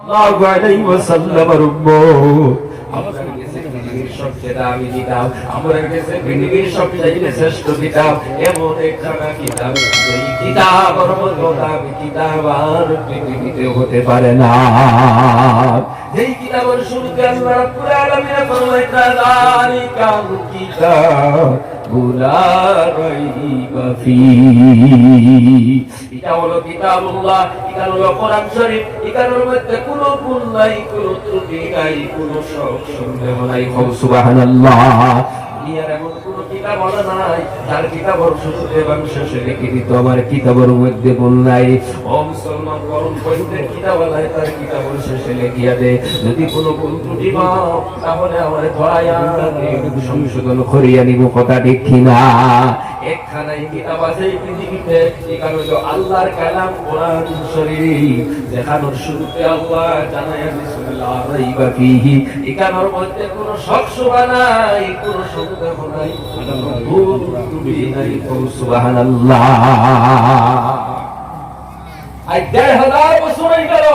সাল্লাল্লাহু আলাইহি ওয়াসাল্লাম আপনার কাছে পৃথিবীর সবচেয়ে দামি কিতাব, আমার কাছে পৃথিবীর সবচেয়ে শ্রেষ্ঠ কিতাব, এমন একখানা কিতাব, এই কিতাবের মতো দামি কিতাব আর পৃথিবীতে হতে পারে না। এই কিতাবের শুরুতে আল্লাহ রাব্বুল আলামিন ফরমাইলেন যালিকাল কিতাব লা রাইবা ফীহি। এটা হলো কিতাবুল্লাহ, এটা হলো কোরআন শরীফ, এটার মধ্যে কোনো ভুল নাই, কোনো ত্রুটি নাই, কোনো সন্দেহ নাই। সুবহানাল্লাহ। দুনিয়ার এমন কোনো কিতাব নাই যার কিতাবের শুরুতে এবং শেষে লিখিত আমার কিতাবের মধ্যে ভুল নাই। ও মুসলমান, করুন পবিত্র কিতাব আল্লাহ তার কিতাবের শেষে লিখিয়া দে, যদি কোনো ভুল ত্রুটি পাও তাহলে আমার দয়া একটু সংশোধন করিয়া নিব, কথা ঠিক কিনা? একখানাই কিতাব আছে এই পৃথিবীতে, এটা হলো আল্লাহর কালাম কোরআন শরীফ, যেখানোর শুরুতে আল্লাহ জানায়া দিয়েছেন লা রাইবা ফীহি। এখানোর মধ্যে কোনো শক-শুবহা নাই, কোনো সন্দেহ নাই, কোনো ভুল ত্রুটি নাই। সুবহানাল্লাহ। আজ ১,৫০০ বছর হয়ে গেল,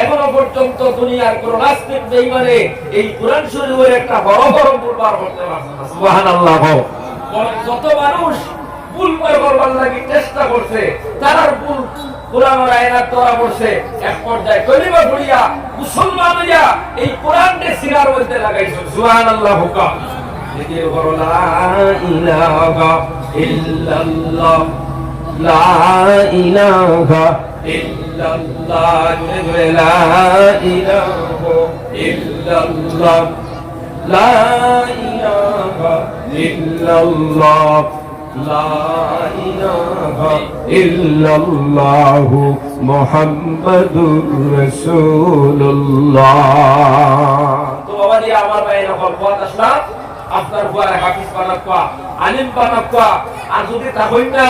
এখনো পর্যন্ত দুনিয়ার কোন নাস্তিক বেঈমানে এই কোরআন শরীফের একটা বড় বড় ভুল বার করতে পারছে না। সুবহানাল্লাহ। যত মানুষ ভুল বার করবার লাগি চেষ্টা করছে, তারা ভুল কোরআনের আয়াত ধরা পড়ছে, এক পর্যায়ে কলিমা পড়িয়া মুসলমান হইয়া এই কোরআনকে সিনার মধ্যে লাগাইছে। সুবহানাল্লাহ। হুকা জিকির করো লা ইলাহা ইল্লাল্লাহ, লা ইলাহা ইল্লাল্লাহ, লা ইলাহা ইল্লাল্লাহ, লা ইলাহা ইল্লাল্লাহ, লা ইলাহা ইল্লাল্লাহ, মুহাম্মাদুর রাসূলুল্লাহ। তো বাবা জি, আমার ভাই নকল কথা আসলা, আপনার বুয়ারে হাফিজ বানাক্কা, আলিম বানাক্কা, আর যদি তা হই না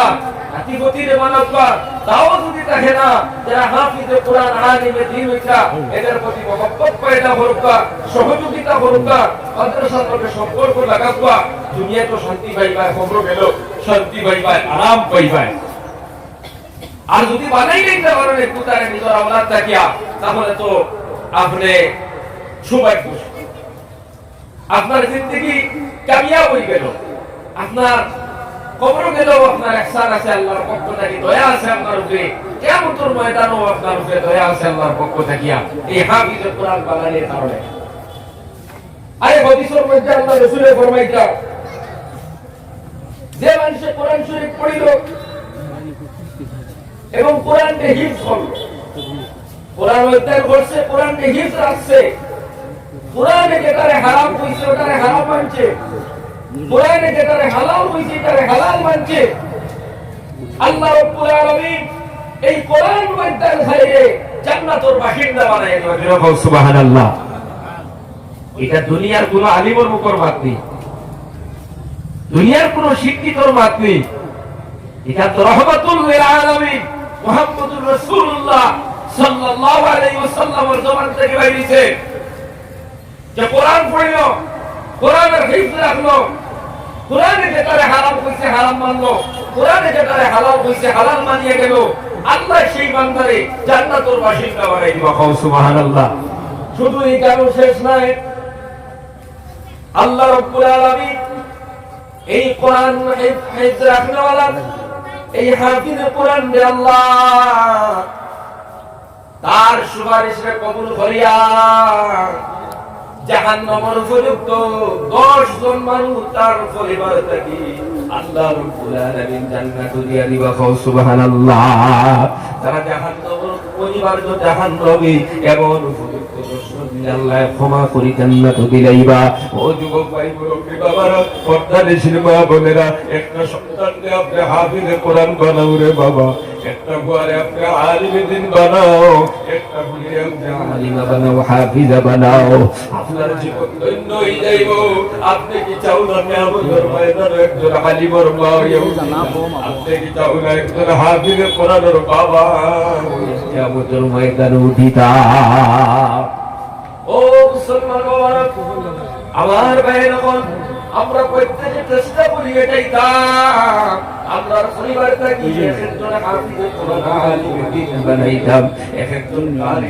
নাতিপতিরে বানাক্কা, তাও যদি থাকে না যারা হাফিজে কোরআন আলিমে দ্বীন হইতা, এদের প্রতি মহব্বত পয়দা করুকা, সহযোগিতা করুকা, তাদের সাথে সম্পর্ক লাগাবা, দুনিয়া তো শান্তি পাইবা, খবর গেল শান্তি পাইবা, আরাম পাইবা। আর যদি বানাই নিতে পারেন একটু তার নিজের আওলাদ থাকিয়া, তাহলে তো আপনি সৌভাগ্য, আপনার জিন্দেগি কামিয়াব হয়ে গেল, আপনার কবর গেল, আপনার ihsan আছে আল্লাহর পক্ষ থেকে, দয়া আছে আপনার উপরে, কিয়ামতের ময়দানেও আপনার উপরে দয়া আছে আল্লাহর পক্ষ থেকে, এই হাফিজে কোরআন বানানোর কারণে। আরে হাদিসের মধ্যে আল্লাহ রাসূলের ফরমাইতা, যে মানুষ কোরআন শরীফ পড়িল এবং কোরআনকে হিফজ করল, কোরআন অধ্যয়ন করছে, কোরআনকে হিফজ রাখছে, কোরআনে যেটারে হারাম কইছে ওটারে হারাম মানছে, কোরআনে যেটারে হালাল কইছে এটারে হালাল মানছে, আল্লাহ রাব্বুল আলামিন এই কোরআন অধ্যয়ন করে জান্নাতের বাসিন্দা বানায় দিবেন। সুবহানাল্লাহ। এটা দুনিয়ার কোন আলিমের মুখের বাত নেই, দুনিয়ার কোন শিক্ষিতর বাত নেই, এটা তো রাহমাতুল লিল আলামিন মুহাম্মদুর রাসূলুল্লাহ সাল্লাল্লাহু আলাইহি ওয়াসাল্লামের জবান থেকে বেরিয়েছে যে কোরআন পড়লো, কোরআনের হিফজ রাখলো, কোরআনে যেটারে হারাম কইছে হারাম মানলো, কোরআনে যেটারে হালাল কইছে হালাল মানিয়ে গেল, আল্লাহ সেই বান্দারে জান্নাতের বাসিন্দা বানাই দিবা। সুবহানাল্লাহ। শুধু এই কারণ শেষ নাই, আল্লাহ রাব্বুল আলামিন এই কোরআন হিফজ রাখনেওয়ালা, এই হাফিজ কোরআন রে আল্লাহ তার সুপারিশে কবুল করিয়া জাহান্নামের উপযুক্ত 10 জন মানুষ তার পরিবার থেকে আল্লাহ রাব্বুল আলামিন জান্নাত দিয়া দিবা। সুবহানাল্লাহ। তারা জাহান্নামের পরিবার তো জাহান্নামী এমন উপযুক্ত 10 জন আল্লাহ ক্ষমা করি জান্নাত দিলাইবা। ও যুবক ভাই মুরব্বি বাবারা, পর্দারে সিনেমা বোনেরা, একটা সন্তানকে আপনি হাফিজে কোরআন বানাও রে বাবা, একটা বুয়ারে আপনি আলিমে দ্বীন বানাও, একটা বুয়ারে আপনি আলিমা বানাও, হাফিজা বানাও, আপনার জীবন ধন্য হয়ে যাইব। আপনি কি চাও না কিয়ামতের ময়দানে একজন আলিমের মা হইয়া, আপনি কি চাও না একজন হাফিজে কোরআনের বাবা কিয়ামতের ময়দানে উঠিতা? ও মুসলমান বাবারা, আমার ভাই, আমরা প্রত্যেকে চেষ্টা করি এটাই দাম আল্লাহর পরিবারটাকে একজন হাফিজে কোরআন আলিমে দ্বীন বানাইতাম একজন কারি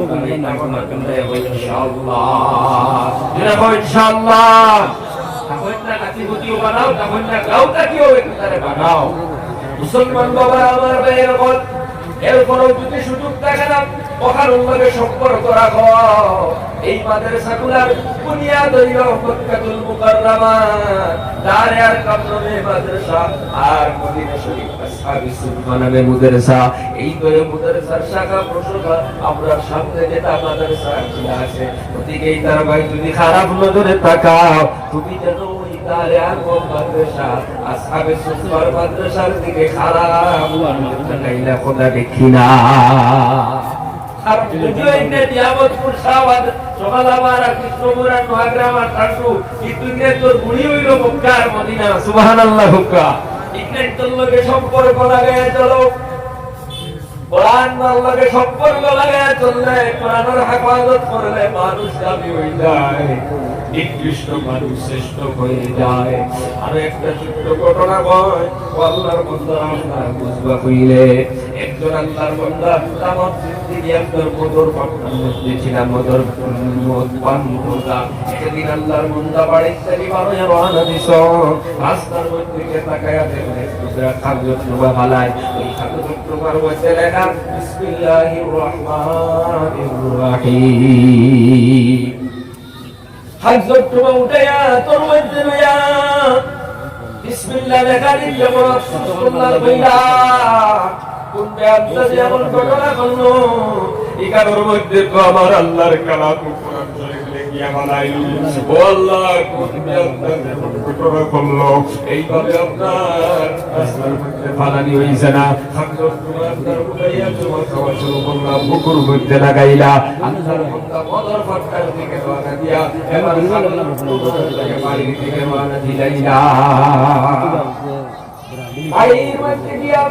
বানাইতাম ইনশাআল্লাহ ইনশাআল্লাহ তখন না নাতিপুতিও বানাও তখন না গাওটাকেও একটারে বানাও মুসলমান বাবা আমার ভাইয়ের বল এরপরও যদি সুযোগ থাকে না ওখানে সম্পর্ক রাখো এই মাদ্রাসাগুলোর বুনিয়াদ হইল মক্কাতুল মুকাররমা দারে আর কামরুল মাদ্রাসা আর মদিনা শরীফ আসহাবি সুফা নামে মাদ্রাসা এই দুই মাদ্রাসার শাখা প্রশাখা আমরা সামনে যেটা মাদ্রাসা আছে ওদিকেই তার ভাই যদি খারাপ নজরে তাকাও তুমি যেন ওই দারে আর মাদ্রাসা আসহাবি সুফার মাদ্রাসার দিকে খারাপ তাকাইলা খোদা দেখি না আর যদিও ইন্নে দিয়াবতপুর শাহবাদ সকালাবাড়া কৃষ্ণপুরা নোয়াগ্রাম আর টাটু কিন্তু ইন্নে তোর বুড়ি হইল মক্কা আর মদিনা সুবহানাল্লাহ হুক্কা ইন্নে তোর লগে সম্পর্ক লাগায় চলো কোরআন আল্লাহকে সম্পর্ক লাগায় চললে কোরআনের হেফাজত করলে মানুষ দাবি হয়ে যায় নিকৃষ্ট মানুষ শ্রেষ্ঠ হয়ে যায় আর একটা ছোট্ট ঘটনা বয় আল্লাহর বান্দা আমরা বুঝবা কইলে একজন আল্লাহর বান্দা তামাম জিন্দেগি আপনার মদর পাকনার মধ্যে ছিলাম মদর মদ পান করতা একদিন আল্লাহর বান্দা বাড়ির থেকে বারোয় রওনা দিছ রাস্তার মধ্যে তাকায়া দেখলে দুটা কাগজ নোবা ফালায় ওই কাগজ নোবার মধ্যে লেখা বিসমিল্লাহির রহমানির রহিম হাজর তোমা উঠায়া তোর মধ্যে লইয়া বিসমিল্লাহ লেখা দিলে বড় সুবহানাল্লাহ কইলা কোন বেআদবি এমন ঘটনা করলো এই কারোর মধ্যে তো আমার আল্লাহর কালাম কোরআন শরীফ লেখিয়া বানাইলো ও আল্লাহ কোন বেআদবি এমন ঘটনা করলো এইভাবে আপনার রাস্তার মধ্যে ফালানি হইছে না হাজর তোমা আপনার উঠাইয়া তোমার খাওয়া শুরু করলাম বুকুর মধ্যে লাগাইলা আল্লাহর বান্দা বদর ফাটকার দিকে রওনা দিয়া এবার আল্লাহর থেকে বাড়ির দিকে রওনা দিলাইলা বাড়ির মধ্যে গিয়া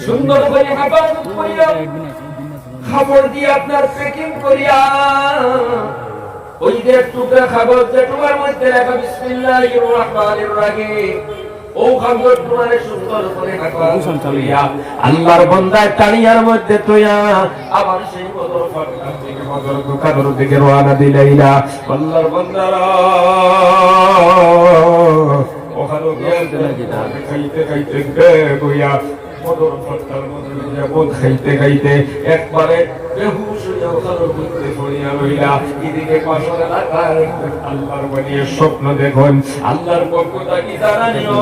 সুন্দর করে হেফাজত করিয়া খাবার দিয়ে আপনার প্যাকিং করিয়া ওই যে টুকরা খাবার যে টুকার মধ্যে লেখা বিসমিল্লাহির রহমানির রহিম ও খাবার তোমারে সুন্দর করে হেফাজত করিয়া আল্লাহর বান্দা টানিয়ার মধ্যে তোয়া আবার সেই বদর ফাটকার থেকে বদর দোকানের দিকে রওনা দিলাইলা আল্লাহর বান্দারা ওখানে গিয়ে খাইতে খাইতে গইয়া বদর ফাটকার মধ্যে মদ খাইতে খাইতে একবারে বেহুশ হইয়া ওখানের মধ্যে পড়িয়া রইলা এদিকে পাশের এলাকার আল্লাহর বানিয়ে স্বপ্ন দেখুন আল্লাহর পক্ষ থেকে জানানিও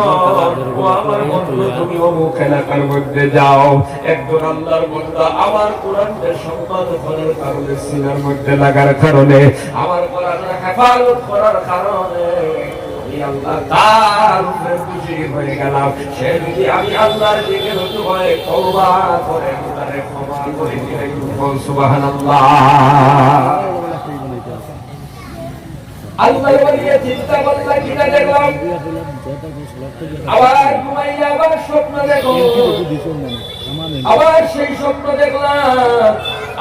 ও আমার বন্ধু তুমি অমুক এলাকার মধ্যে যাও একজন আল্লাহর বান্দা আমার কোরআনের সম্মান করার কারণে সিনার মধ্যে লাগার কারণে আমার কোরআনের হেফাজত করার কারণে আল্লাহ তার উপরে খুশি হয়ে গেলাম সে যদি আমি আল্লাহর দিকে রুজু হয়ে তওবা করে তারে ক্ষমা করে দিলে সুবহানাল্লাহ আল্লাহর ওলিয়ে চিন্তা করলে কিনা দেখলাম আবার ঘুমাইয়া আবার স্বপ্ন দেখো আবার সেই স্বপ্ন দেখলাম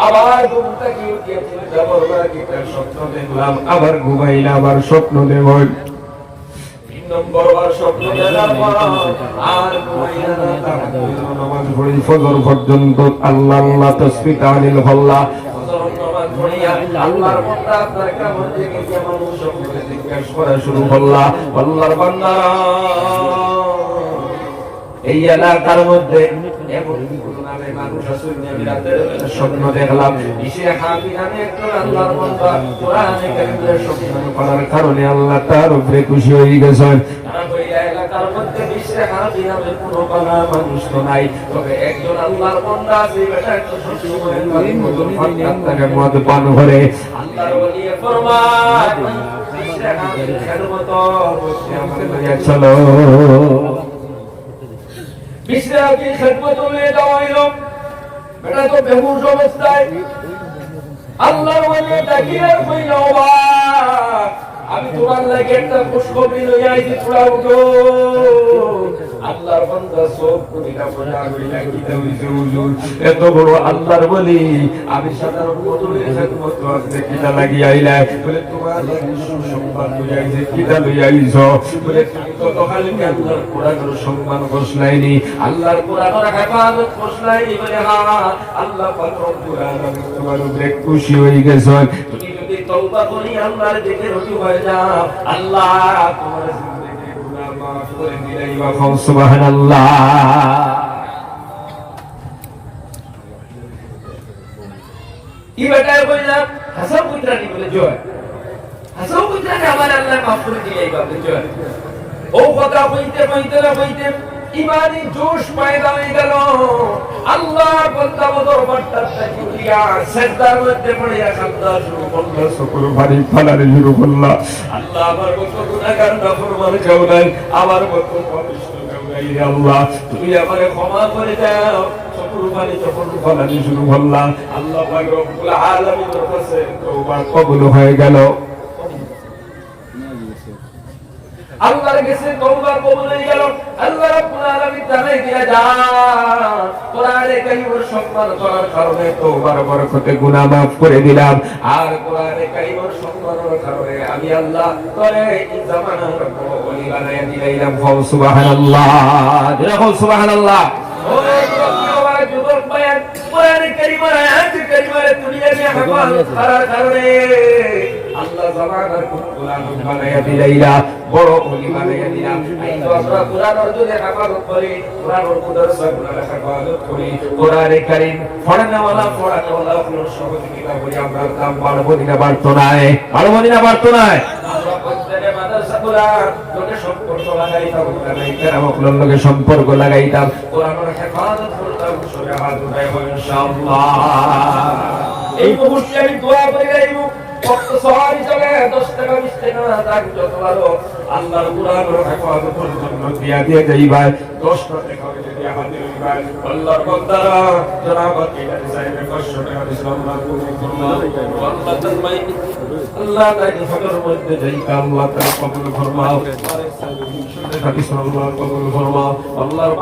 আবার ঘুম থেকে উঠে চিন্তা করলাম কিনা স্বপ্ন দেখলাম আবার ঘুমাইলা আবার স্বপ্ন দেখলাম নম্বর বার স্বপ্ন দেখার পর আর ঘুমাইয়া না নামাজ পড়ি ফজর পর্যন্ত আল্লাহ আল্লাহ তাসবিহ তাহলিল আল্লাহ ফজর নামাজ পড়িয়া আল্লাহর বান্দা আপনার কামর থেকে কেমন স্বপ্নে জিজ্ঞাসা করা শুরু করলা আল্লাহর বান্দা এই এলাকার মধ্যে এমন নামে মানুষ আছে আমি রাতে স্বপ্ন দেখলাম ইসে হাবি নামে একজন আল্লাহর বান্দা কোরআনে কারীমের স্বপ্ন পড়ার কারণে আল্লাহ তার উপরে খুশি হয়ে গেছেন তারা ওই এলাকার মধ্যে ইসে হাবি নামে কোনো বানা মানুষ তো নাই তবে একজন আল্লাহর বান্দা আছে বেটা একটু সবসময় তাকে মদ পান করে আল্লাহর ওলি ফরমান ইসে হাবি খেদমত করতে আমাদের চলো বিশরাকে খেদমত হয়ে যাওয়া হলো বেটা তো বেহুশ অবস্থায় আল্লাহর ওলি ডাকিয়ে কইলো আমি তোমার লাগে একটা পুষ্পবৃক্ষ লইয়া আইছি, তোরা উঠো। আল্লাহর বান্দা সব করিনা পড়া করিনা কিতা হইছে হুজুর, এত বড় আল্লাহর বলি আমি সাধারণ মজুরের খেদমত করতে কিতা লাগি আইলা? বলে তোমার লাগে সুসম্মান লইয়া আইছে, কিতা লইয়া আইছো? বলে তুমি তো কালকে আল্লাহর কোরআনের সম্মান করছলাইনি, আল্লাহর কোরআনের হেফাজত করছলাইনি। বলে হ্যাঁ, আল্লাহ পাক রব্বুল আলামিন তোমার উপরে খুশি হয়ে গেছেন। তুমি যদি তওবা করি আল্লাহর দিকে রুজু হয়ে যাও, আল্লাহ তোমার জিন্দেগির গুনাহ মাফ করে দিলেই বা সুবহানাল্লাহ। কি বেটায় কইলাম হাসান পুত্রানি বলে জয়, হাসান পুত্রানি আমার আল্লাহ মাফ করে দিলেই বা জয়। ও কথা কইতে কইতে না কইতে ইমানি জোশ পয়দা হয়ে গেল। আল্লাহ বান্দা দরবারটা থেকে উঠিয়া সেজদার মধ্যে পড়িয়া কান্না শুরু করলো, সকল ভারী ফালারে শুরু করলো। আল্লাহ আমার কত গুনাহগার নাফরমান কেউ নাই, আমার কত পাপিষ্ঠ কেউ নাই। আল্লাহ তুমি আমারে ক্ষমা করে দাও। সকল ভারী সকল ফালারে শুরু করলাম। আল্লাহ পাক রব্বুল আলামিনের কাছে তওবা কবুল হয়ে গেল। আল্লাহর কাছে তওবা কবুল হয়ে গেল। আল্লাহ রাব্বুল আলামিন জানাই দিয়া যান, কোরআনে কারীমের সম্মান করার কারণে তওবার বরকতে গুনাহ maaf করে দিলাম। আর কোরআনে কারীমের সম্মানের কারণে আমি আল্লাহ করে এই জামানার ওলি বানায়া দিলাম। সুবহানাল্লাহ, দেখো সুবহানাল্লাহ। ও আমার যুবক ভাইয়া, কোরআনে কারীমের আয়াত কারীমের দুনিয়াতে হেফাজত করার কারণে আল্লাহ জামানার কোরআন বানায়া দিলাইলা, বড় ওলি বানায়া দিলাম। এই তো আমরা কোরআনের যদি হেফাজত করি, কোরআনের মুদারসা কোরআনের হেফাজত করি, কোরআনে কারীম পড়ানোওয়ালা কোনো সহযোগিতা করি, আমরা দাম বাড়বো দিনা বাড়তো নাই, বাড়বো দিনা বাড়তো নাই। আমরা প্রত্যেকে মাদ্রাসা কোরআন লোকে সম্পর্ক লাগাইতাম, কেরামকলর লোকে সম্পর্ক লাগাইতাম, কোরআনের হেফাজত করতাম। সরে হাত উঠাইব ইনশাআল্লাহ। এই মুহূর্তে আমি দোয়া করে যাইব, কত সহারি চলে 10 টাকা 20 টাকা দান যত ভালো আল্লাহর কোরআনের হেফাজতের জন্য দিয়া দিয়ে যাইবা। 10 টাকা করে দিয়া হাজির হইবা। আল্লাহর বান্দারা জনাব কিলারি সাহেবের কষ্ট টাকা ইসলাম কবুল ফরমাও। আল্লাহ তাআলা আল্লাহ তাআলা ফজর মধ্যে যাইকা আল্লাহ তাআলা কবুল ফরমাও। আরে সাহেব ইনশাআল্লাহ কবুল ফরমাও। আল্লাহর